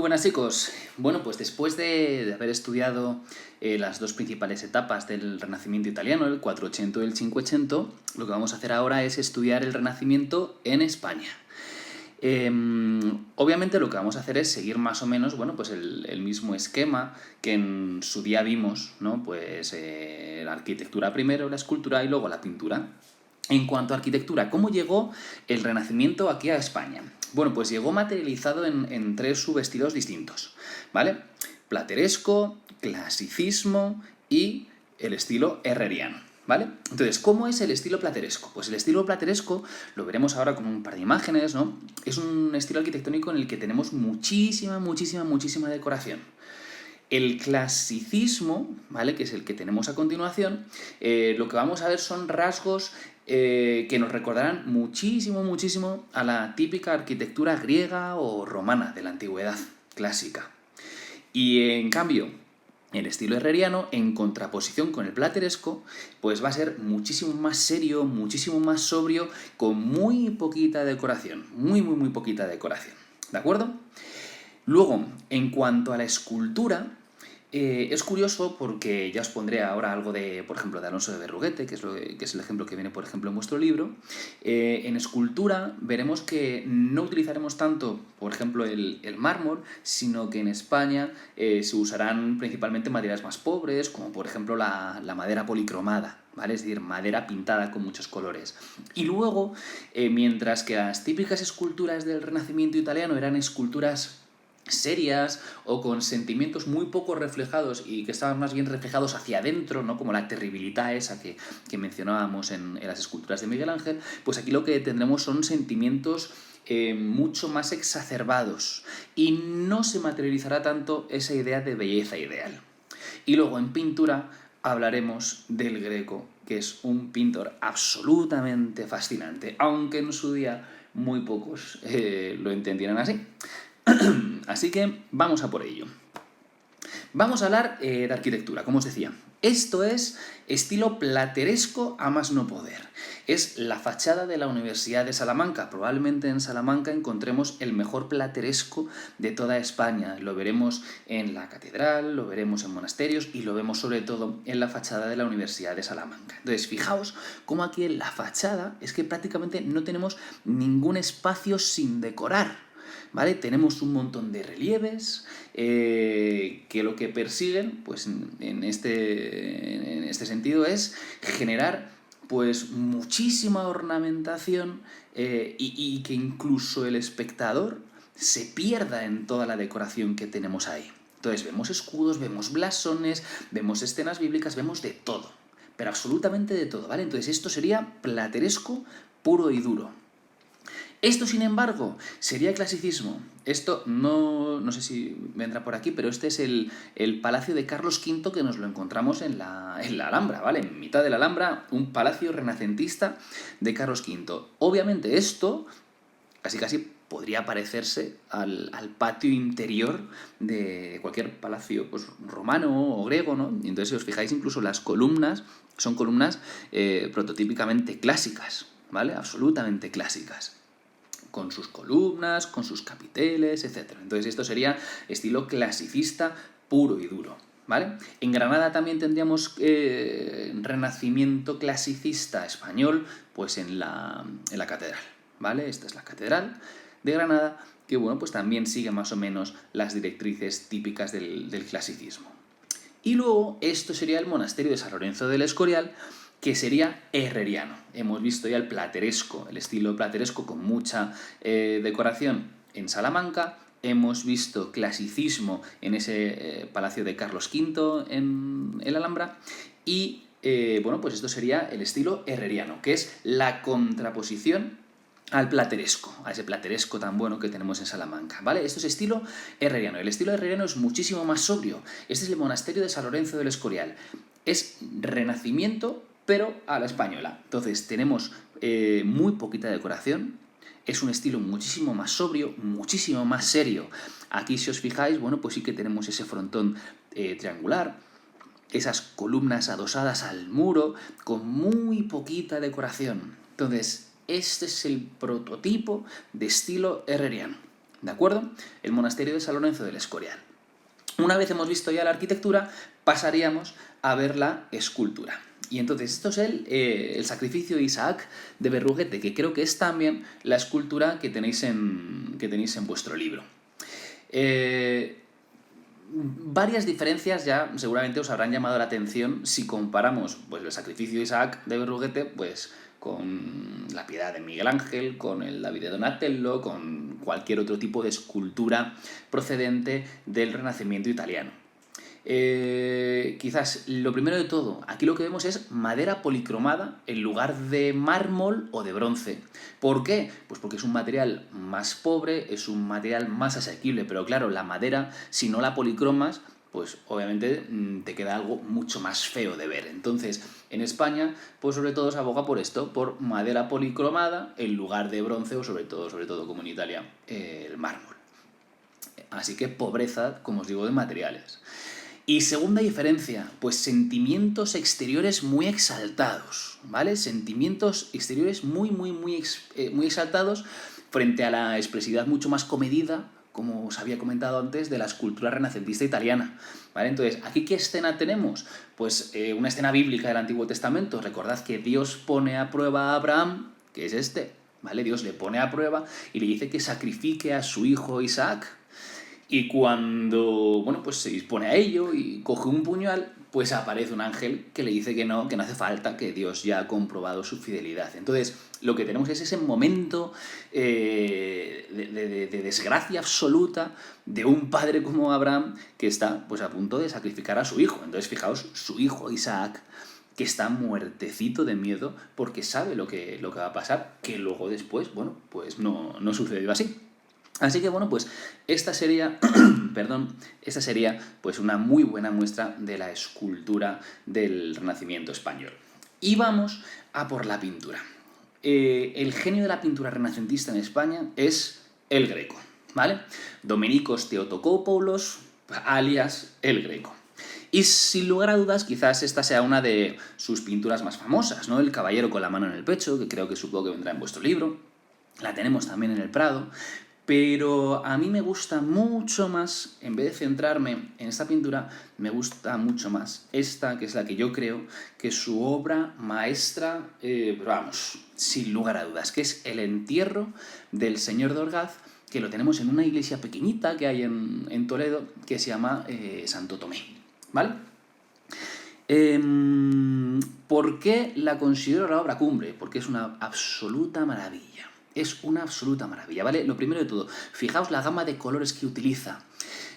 Buenas chicos, bueno pues después de haber estudiado las dos principales etapas del Renacimiento italiano, el 480 y el 580, lo que vamos a hacer ahora es estudiar el Renacimiento en España. Obviamente lo que vamos a hacer es seguir más o menos, bueno, pues el mismo esquema que en su día vimos, ¿no? Pues la arquitectura primero, la escultura y luego la pintura. En cuanto a arquitectura, ¿cómo llegó el Renacimiento aquí a España? Bueno, pues llegó materializado en tres subestilos distintos, ¿vale? Plateresco, clasicismo y el estilo herreriano, ¿vale? Entonces, ¿cómo es el estilo plateresco? Pues el estilo plateresco, lo veremos ahora con un par de imágenes, ¿no? Es un estilo arquitectónico en el que tenemos muchísima decoración. El clasicismo, ¿vale?, que es el que tenemos a continuación, lo que vamos a ver son rasgos que nos recordarán muchísimo a la típica arquitectura griega o romana de la antigüedad clásica. Y en cambio, el estilo herreriano, en contraposición con el plateresco, pues va a ser muchísimo más serio, muchísimo más sobrio, con muy poquita decoración, muy poquita decoración, ¿de acuerdo? Luego, en cuanto a la escultura, es curioso porque ya os pondré ahora algo de, por ejemplo, de Alonso de Berruguete, que es el ejemplo que viene, por ejemplo, en vuestro libro. En escultura veremos que no utilizaremos tanto, por ejemplo, el mármol, sino que en España se usarán principalmente materiales más pobres, como por ejemplo la madera policromada, ¿vale? Es decir, madera pintada con muchos colores. Y luego, mientras que las típicas esculturas del Renacimiento italiano eran esculturas serias o con sentimientos muy poco reflejados y que estaban más bien reflejados hacia adentro, ¿no?, como la terribilidad esa que mencionábamos en las esculturas de Miguel Ángel, pues aquí lo que tendremos son sentimientos mucho más exacerbados y no se materializará tanto esa idea de belleza ideal. Y luego en pintura hablaremos del Greco, que es un pintor absolutamente fascinante, aunque en su día muy pocos lo entendieran así. Así que vamos a por ello. Vamos a hablar de arquitectura, como os decía. Esto es estilo plateresco a más no poder. Es la fachada de la Universidad de Salamanca. Probablemente en Salamanca encontremos el mejor plateresco de toda España. Lo veremos en la catedral, lo veremos en monasterios y lo vemos sobre todo en la fachada de la Universidad de Salamanca. Entonces, fijaos cómo aquí en la fachada es que prácticamente no tenemos ningún espacio sin decorar, ¿vale? Tenemos un montón de relieves que lo que persiguen, pues en este sentido, es generar pues muchísima ornamentación y que incluso el espectador se pierda en toda la decoración que tenemos ahí. Entonces vemos escudos, vemos blasones, vemos escenas bíblicas, vemos de todo, pero absolutamente de todo, ¿vale? Entonces esto sería plateresco puro y duro. Esto, sin embargo, sería clasicismo. Esto no sé si vendrá por aquí, pero este es el Palacio de Carlos V, que nos lo encontramos en la Alhambra, ¿vale? En mitad de la Alhambra, un palacio renacentista de Carlos V. Obviamente esto casi podría parecerse al patio interior de cualquier palacio, pues, romano o griego, ¿no? Y entonces, si os fijáis, incluso las columnas son columnas prototípicamente clásicas, ¿vale? Absolutamente clásicas, con sus columnas, con sus capiteles, etc. Entonces esto sería estilo clasicista puro y duro, ¿vale? En Granada también tendríamos renacimiento clasicista español, pues en la catedral, ¿vale? Esta es la catedral de Granada, que bueno, pues también sigue más o menos las directrices típicas del clasicismo. Y luego esto sería el monasterio de San Lorenzo del Escorial, que sería herreriano. Hemos visto ya el plateresco, el estilo plateresco con mucha decoración en Salamanca. Hemos visto clasicismo en ese palacio de Carlos V en el Alhambra. Y bueno, pues esto sería el estilo herreriano, que es la contraposición al plateresco, a ese plateresco tan bueno que tenemos en Salamanca, ¿vale? Esto es estilo herreriano. El estilo herreriano es muchísimo más sobrio. Este es el monasterio de San Lorenzo del Escorial. Es renacimiento, pero a la española. Entonces tenemos muy poquita decoración, es un estilo muchísimo más sobrio, muchísimo más serio. Aquí, si os fijáis, bueno, pues sí que tenemos ese frontón triangular, esas columnas adosadas al muro, con muy poquita decoración. Entonces, este es el prototipo de estilo herreriano, ¿de acuerdo? El monasterio de San Lorenzo del Escorial. Una vez hemos visto ya la arquitectura, pasaríamos a ver la escultura. Y entonces esto es el sacrificio de Isaac de Berruguete, que creo que es también la escultura que tenéis en vuestro libro. Varias diferencias ya seguramente os habrán llamado la atención si comparamos pues, el sacrificio de Isaac de Berruguete pues, con la Piedad de Miguel Ángel, con el David de Donatello, con cualquier otro tipo de escultura procedente del Renacimiento italiano. Quizás lo primero de todo, aquí lo que vemos es madera policromada en lugar de mármol o de bronce. ¿Por qué? Pues porque es un material más pobre, es un material más asequible, pero claro, la madera, si no la policromas, pues obviamente te queda algo mucho más feo de ver. Entonces, en España, pues sobre todo se aboga por esto, por madera policromada en lugar de bronce o sobre todo como en Italia, el mármol. Así que pobreza, como os digo, de materiales. Y segunda diferencia, pues sentimientos exteriores muy exaltados, ¿vale? Sentimientos exteriores muy exaltados frente a la expresividad mucho más comedida, como os había comentado antes, de la escultura renacentista italiana, ¿vale? Entonces, ¿aquí qué escena tenemos? Pues una escena bíblica del Antiguo Testamento. Recordad que Dios pone a prueba a Abraham, que es este, ¿vale? Dios le pone a prueba y le dice que sacrifique a su hijo Isaac. Y cuando, bueno, pues se dispone a ello y coge un puñal, pues aparece un ángel que le dice que no hace falta, que Dios ya ha comprobado su fidelidad. Entonces, lo que tenemos es ese momento de desgracia absoluta de un padre como Abraham que está pues, a punto de sacrificar a su hijo. Entonces, fijaos, su hijo Isaac, que está muertecito de miedo porque sabe lo que va a pasar, que luego después, bueno, pues no sucedió así. Así que bueno, pues esta sería, pues una muy buena muestra de la escultura del Renacimiento español. Y vamos a por la pintura. El genio de la pintura renacentista en España es el Greco, ¿vale? Dominicos Theotokopoulos, alias el Greco. Y sin lugar a dudas, quizás esta sea una de sus pinturas más famosas, ¿no? El caballero con la mano en el pecho, que creo que supongo que vendrá en vuestro libro. La tenemos también en el Prado. Pero a mí me gusta mucho más, en vez de centrarme en esta pintura, me gusta mucho más esta, que es la que yo creo que es su obra maestra, vamos, sin lugar a dudas, que es el entierro del señor de Orgaz, que lo tenemos en una iglesia pequeñita que hay en Toledo, que se llama Santo Tomé, ¿vale? ¿Por qué la considero la obra cumbre? Porque es una absoluta maravilla. Es una absoluta maravilla, ¿vale? Lo primero de todo, fijaos la gama de colores que utiliza.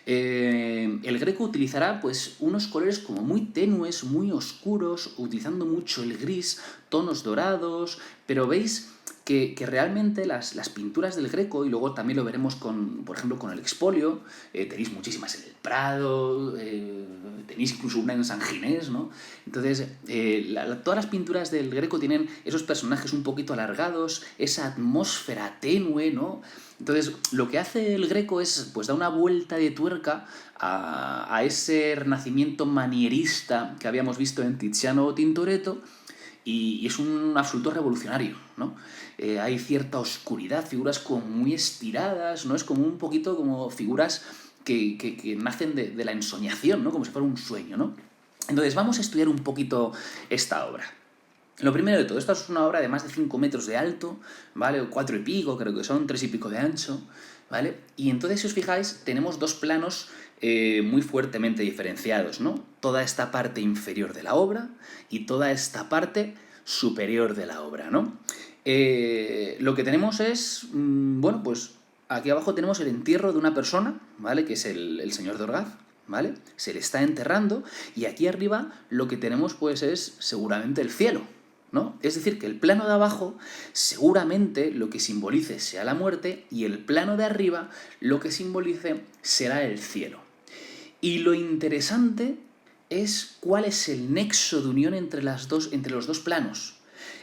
El Greco utilizará pues unos colores como muy tenues, muy oscuros, utilizando mucho el gris, tonos dorados, pero veis que realmente las pinturas del Greco, y luego también lo veremos por ejemplo, con el expolio, tenéis muchísimas en el Prado, tenéis incluso una en San Ginés, ¿no? Entonces, todas las pinturas del Greco tienen esos personajes un poquito alargados, esa atmósfera tenue, ¿no? Entonces, lo que hace el Greco es, pues, da una vuelta de tuerca a ese renacimiento manierista que habíamos visto en Tiziano o Tintoretto, y es un absoluto revolucionario, ¿no? Hay cierta oscuridad, figuras como muy estiradas, ¿no? Es como un poquito como figuras que nacen de la ensoñación, ¿no? Como si fuera un sueño, ¿no? Entonces, vamos a estudiar un poquito esta obra. Lo primero de todo, esta es una obra de más de 5 metros de alto, ¿vale? O 4 y pico, creo que son, 3 y pico de ancho, ¿vale? Y entonces, si os fijáis, tenemos dos planos muy fuertemente diferenciados, ¿no? Toda esta parte inferior de la obra y toda esta parte superior de la obra, ¿no? Lo que tenemos es, bueno, pues aquí abajo tenemos el entierro de una persona, ¿vale? Que es el señor de Orgaz, ¿vale? Se le está enterrando y aquí arriba lo que tenemos pues es seguramente el cielo, ¿no? Es decir, que el plano de abajo seguramente lo que simbolice sea la muerte y el plano de arriba lo que simbolice será el cielo. Y lo interesante es cuál es el nexo de unión entre los dos planos.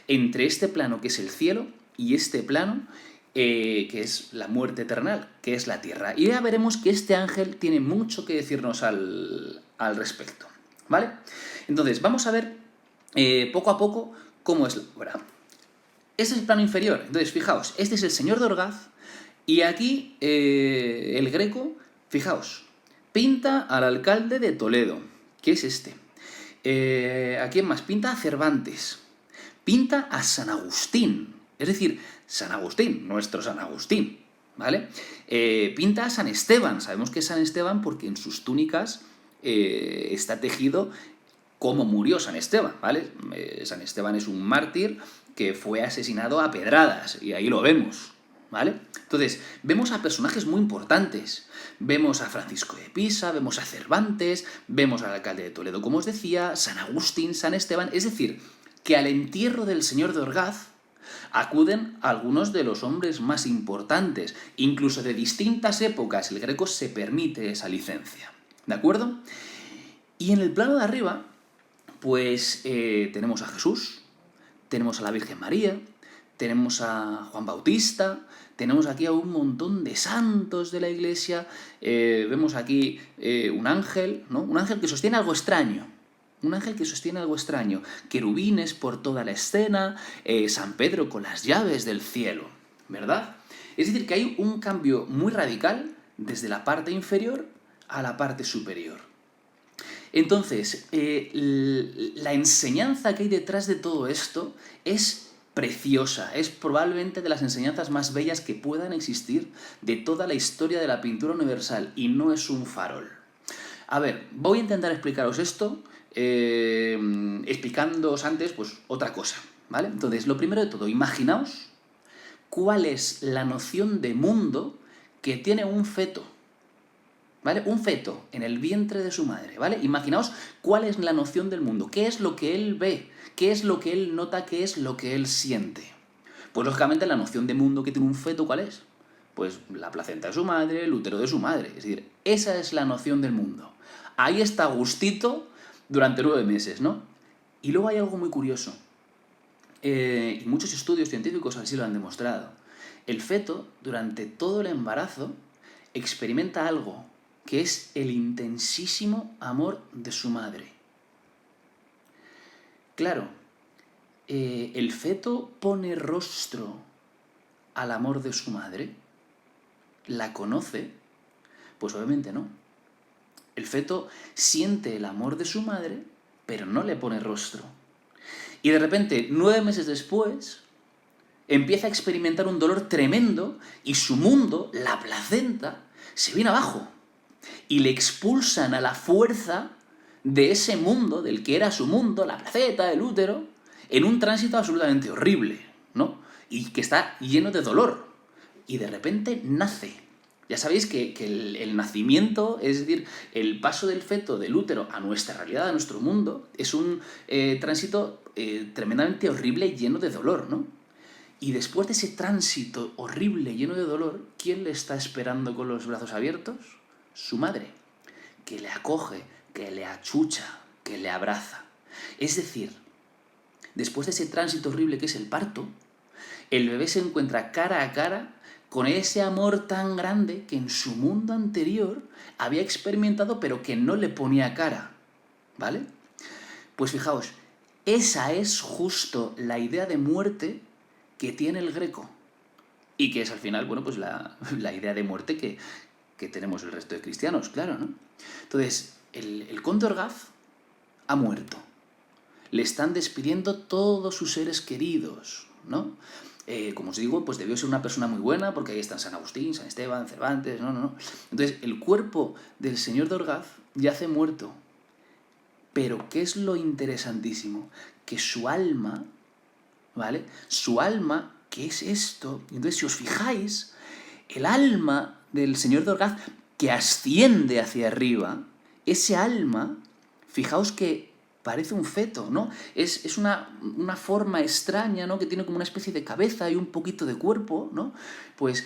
Entre este plano que es el cielo y este plano que es la muerte eternal, que es la tierra. Y ya veremos que este ángel tiene mucho que decirnos al respecto, ¿vale? Entonces, vamos a ver poco a poco cómo es la obra. Este es el plano inferior. Entonces, fijaos, este es el señor de Orgaz, Y aquí el Greco, fijaos, pinta al alcalde de Toledo, que es este. ¿A quién más? Pinta a Cervantes. Pinta a San Agustín. Es decir, San Agustín, nuestro San Agustín, ¿vale? Pinta a San Esteban. Sabemos que es San Esteban porque en sus túnicas está tejido cómo murió San Esteban, ¿vale? San Esteban es un mártir que fue asesinado a pedradas, y ahí lo vemos, ¿vale? Entonces, vemos a personajes muy importantes. Vemos a Francisco de Pisa, vemos a Cervantes, vemos al alcalde de Toledo, como os decía, San Agustín, San Esteban. Es decir, que al entierro del señor de Orgaz acuden algunos de los hombres más importantes, incluso de distintas épocas. El Greco se permite esa licencia, ¿de acuerdo? Y en el plano de arriba, pues tenemos a Jesús, tenemos a la Virgen María, tenemos a Juan Bautista, tenemos aquí a un montón de santos de la Iglesia, vemos aquí un ángel, ¿no? Un ángel que sostiene algo extraño. Un ángel que sostiene algo extraño. Querubines por toda la escena, San Pedro con las llaves del cielo, ¿verdad? Es decir, que hay un cambio muy radical desde la parte inferior a la parte superior. Entonces, la enseñanza que hay detrás de todo esto es preciosa, es probablemente de las enseñanzas más bellas que puedan existir de toda la historia de la pintura universal, y no es un farol. A ver, voy a intentar explicaros esto, explicándoos antes pues otra cosa, ¿vale? Entonces, lo primero de todo, imaginaos cuál es la noción de mundo que tiene un feto, ¿vale? Un feto en el vientre de su madre, ¿vale? Imaginaos cuál es la noción del mundo, qué es lo que él ve, qué es lo que él nota, qué es lo que él siente. Pues lógicamente la noción de mundo que tiene un feto, ¿cuál es? Pues la placenta de su madre, el útero de su madre. Es decir, esa es la noción del mundo. Ahí está gustito durante 9 meses, ¿no? Y luego hay algo muy curioso. Y muchos estudios científicos así lo han demostrado. El feto, durante todo el embarazo, experimenta algo que es el intensísimo amor de su madre. Claro, ¿el feto pone rostro al amor de su madre? ¿La conoce? Pues obviamente no. El feto siente el amor de su madre, pero no le pone rostro. Y de repente, 9 meses después, empieza a experimentar un dolor tremendo y su mundo, la placenta, se viene abajo. Y le expulsan a la fuerza de ese mundo, del que era su mundo, la placenta, el útero, en un tránsito absolutamente horrible, ¿no? Y que está lleno de dolor. Y de repente nace. Ya sabéis que el nacimiento, es decir, el paso del feto, del útero, a nuestra realidad, a nuestro mundo, es un tránsito tremendamente horrible y lleno de dolor, ¿no? Y después de ese tránsito horrible, lleno de dolor, ¿quién le está esperando con los brazos abiertos? Su madre, que le acoge, que le achucha, que le abraza. Es decir, después de ese tránsito horrible que es el parto, el bebé se encuentra cara a cara con ese amor tan grande que en su mundo anterior había experimentado pero que no le ponía cara, ¿vale? Pues fijaos, esa es justo la idea de muerte que tiene el Greco y que es al final, bueno, pues la idea de muerte que tenemos el resto de cristianos, claro, ¿no? Entonces, el conde Orgaz ha muerto. Le están despidiendo todos sus seres queridos, ¿no? Como os digo, pues debió ser una persona muy buena, porque ahí están San Agustín, San Esteban, Cervantes, no. Entonces, el cuerpo del señor de Orgaz yace muerto. Pero, ¿qué es lo interesantísimo? Que su alma, ¿vale? Su alma, ¿qué es esto? Entonces, si os fijáis, el alma del señor de Orgaz que asciende hacia arriba, ese alma, fijaos que parece un feto, ¿no? Es una forma extraña, ¿no? Que tiene como una especie de cabeza y un poquito de cuerpo, ¿no? Pues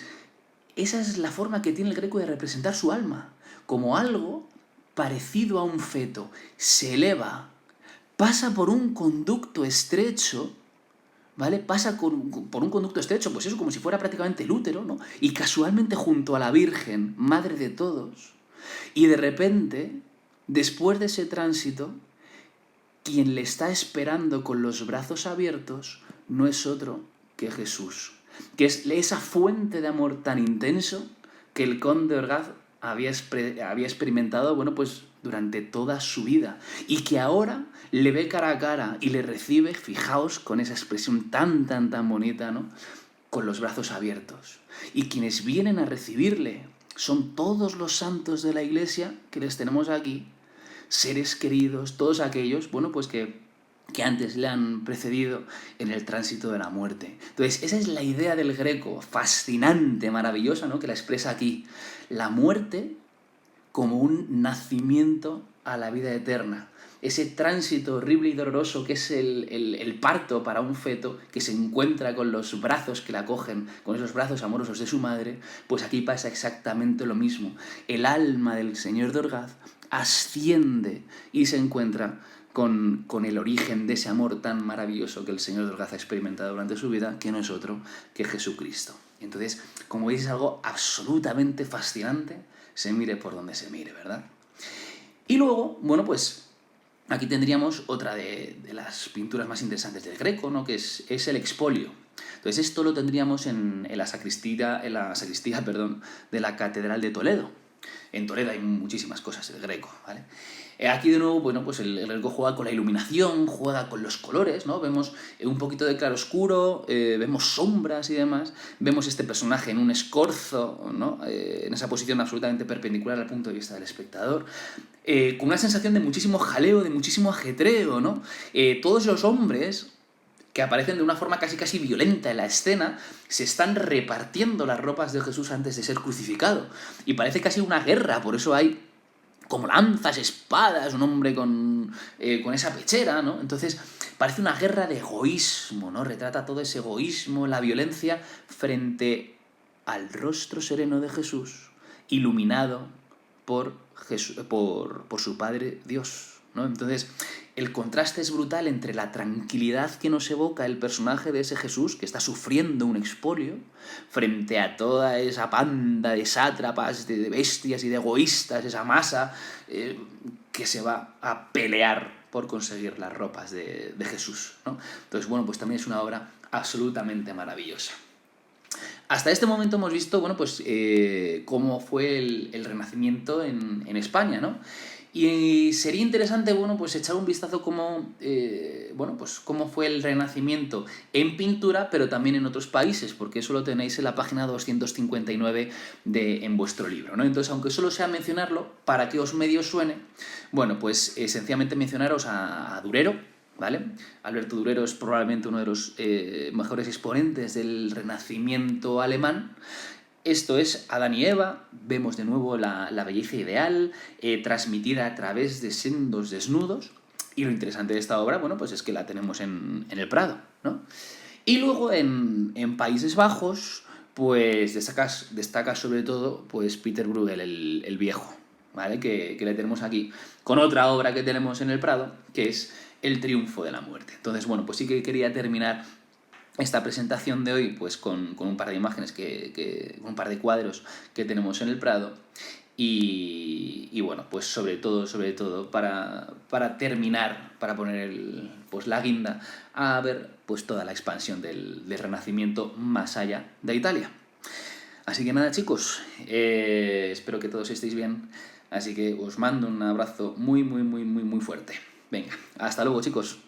esa es la forma que tiene el Greco de representar su alma, como algo parecido a un feto. Se eleva, pasa por un conducto estrecho, ¿vale? Pasa por un conducto estrecho, pues eso, como si fuera prácticamente el útero, ¿no? Y casualmente junto a la Virgen, madre de todos. Y de repente, después de ese tránsito, quien le está esperando con los brazos abiertos no es otro que Jesús. que es esa fuente de amor tan intenso que el conde Orgaz había experimentado, bueno, pues durante toda su vida, y que ahora le ve cara a cara y le recibe, fijaos, con esa expresión tan, tan, tan bonita, ¿no? Con los brazos abiertos. Y quienes vienen a recibirle son todos los santos de la Iglesia que les tenemos aquí, seres queridos, todos aquellos, bueno, pues que antes le han precedido en el tránsito de la muerte. Entonces, esa es la idea del Greco, fascinante, maravillosa, ¿no? Que la expresa aquí. La muerte como un nacimiento a la vida eterna. Ese tránsito horrible y doloroso que es el parto para un feto que se encuentra con los brazos que la acogen, con esos brazos amorosos de su madre, pues aquí pasa exactamente lo mismo. El alma del señor de Orgaz asciende y se encuentra con el origen de ese amor tan maravilloso que el señor de Orgaz ha experimentado durante su vida, que no es otro que Jesucristo. Entonces, como veis, es algo absolutamente fascinante, se mire por donde se mire, ¿verdad? Y luego, bueno, pues aquí tendríamos otra de las pinturas más interesantes del Greco, ¿no? Que es el expolio. Entonces esto lo tendríamos en la sacristía, perdón, de la Catedral de Toledo. En Toledo hay muchísimas cosas del Greco, ¿vale? Aquí de nuevo, bueno, pues el Greco juega con la iluminación, juega con los colores, ¿no? Vemos un poquito de claroscuro, vemos sombras y demás, vemos este personaje en un escorzo, ¿no? En esa posición absolutamente perpendicular al punto de vista del espectador, con una sensación de muchísimo jaleo, de muchísimo ajetreo, ¿no? Todos los hombres que aparecen de una forma casi casi violenta en la escena, se están repartiendo las ropas de Jesús antes de ser crucificado. Y parece casi una guerra, por eso hay como lanzas, espadas, un hombre con esa pechera, ¿no? Entonces parece una guerra de egoísmo, ¿no? Retrata todo ese egoísmo, la violencia frente al rostro sereno de Jesús, iluminado por su Padre Dios, ¿no? Entonces, el contraste es brutal entre la tranquilidad que nos evoca el personaje de ese Jesús, que está sufriendo un expolio, frente a toda esa panda de sátrapas, de bestias y de egoístas, esa masa que se va a pelear por conseguir las ropas de Jesús, ¿no? Entonces, bueno, pues también es una obra absolutamente maravillosa. Hasta este momento hemos visto, bueno, pues cómo fue el Renacimiento en España, ¿no? Y sería interesante, bueno, pues echar un vistazo pues cómo fue el Renacimiento en pintura, pero también en otros países, porque eso lo tenéis en la página 259 en vuestro libro, ¿no? Entonces, aunque solo sea mencionarlo, para que os medio suene, bueno, pues sencillamente mencionaros a Durero, ¿vale? Alberto Durero es probablemente uno de los mejores exponentes del Renacimiento alemán. Esto es Adán y Eva, vemos de nuevo la belleza ideal, transmitida a través de sendos desnudos, y lo interesante de esta obra, bueno, pues es que la tenemos en el Prado, ¿no? Y luego en Países Bajos, pues destaca sobre todo pues Peter Bruegel, el viejo, ¿vale? Que le tenemos aquí, con otra obra que tenemos en el Prado, que es El triunfo de la muerte. Entonces, bueno, pues sí que quería terminar esta presentación de hoy pues con un par de imágenes, un par de cuadros que tenemos en el Prado, y bueno, pues sobre todo para terminar, para poner pues la guinda a ver pues toda la expansión del Renacimiento más allá de Italia. Así que nada, chicos, espero que todos estéis bien, así que os mando un abrazo muy, muy, muy, muy, muy fuerte. Venga, hasta luego, chicos.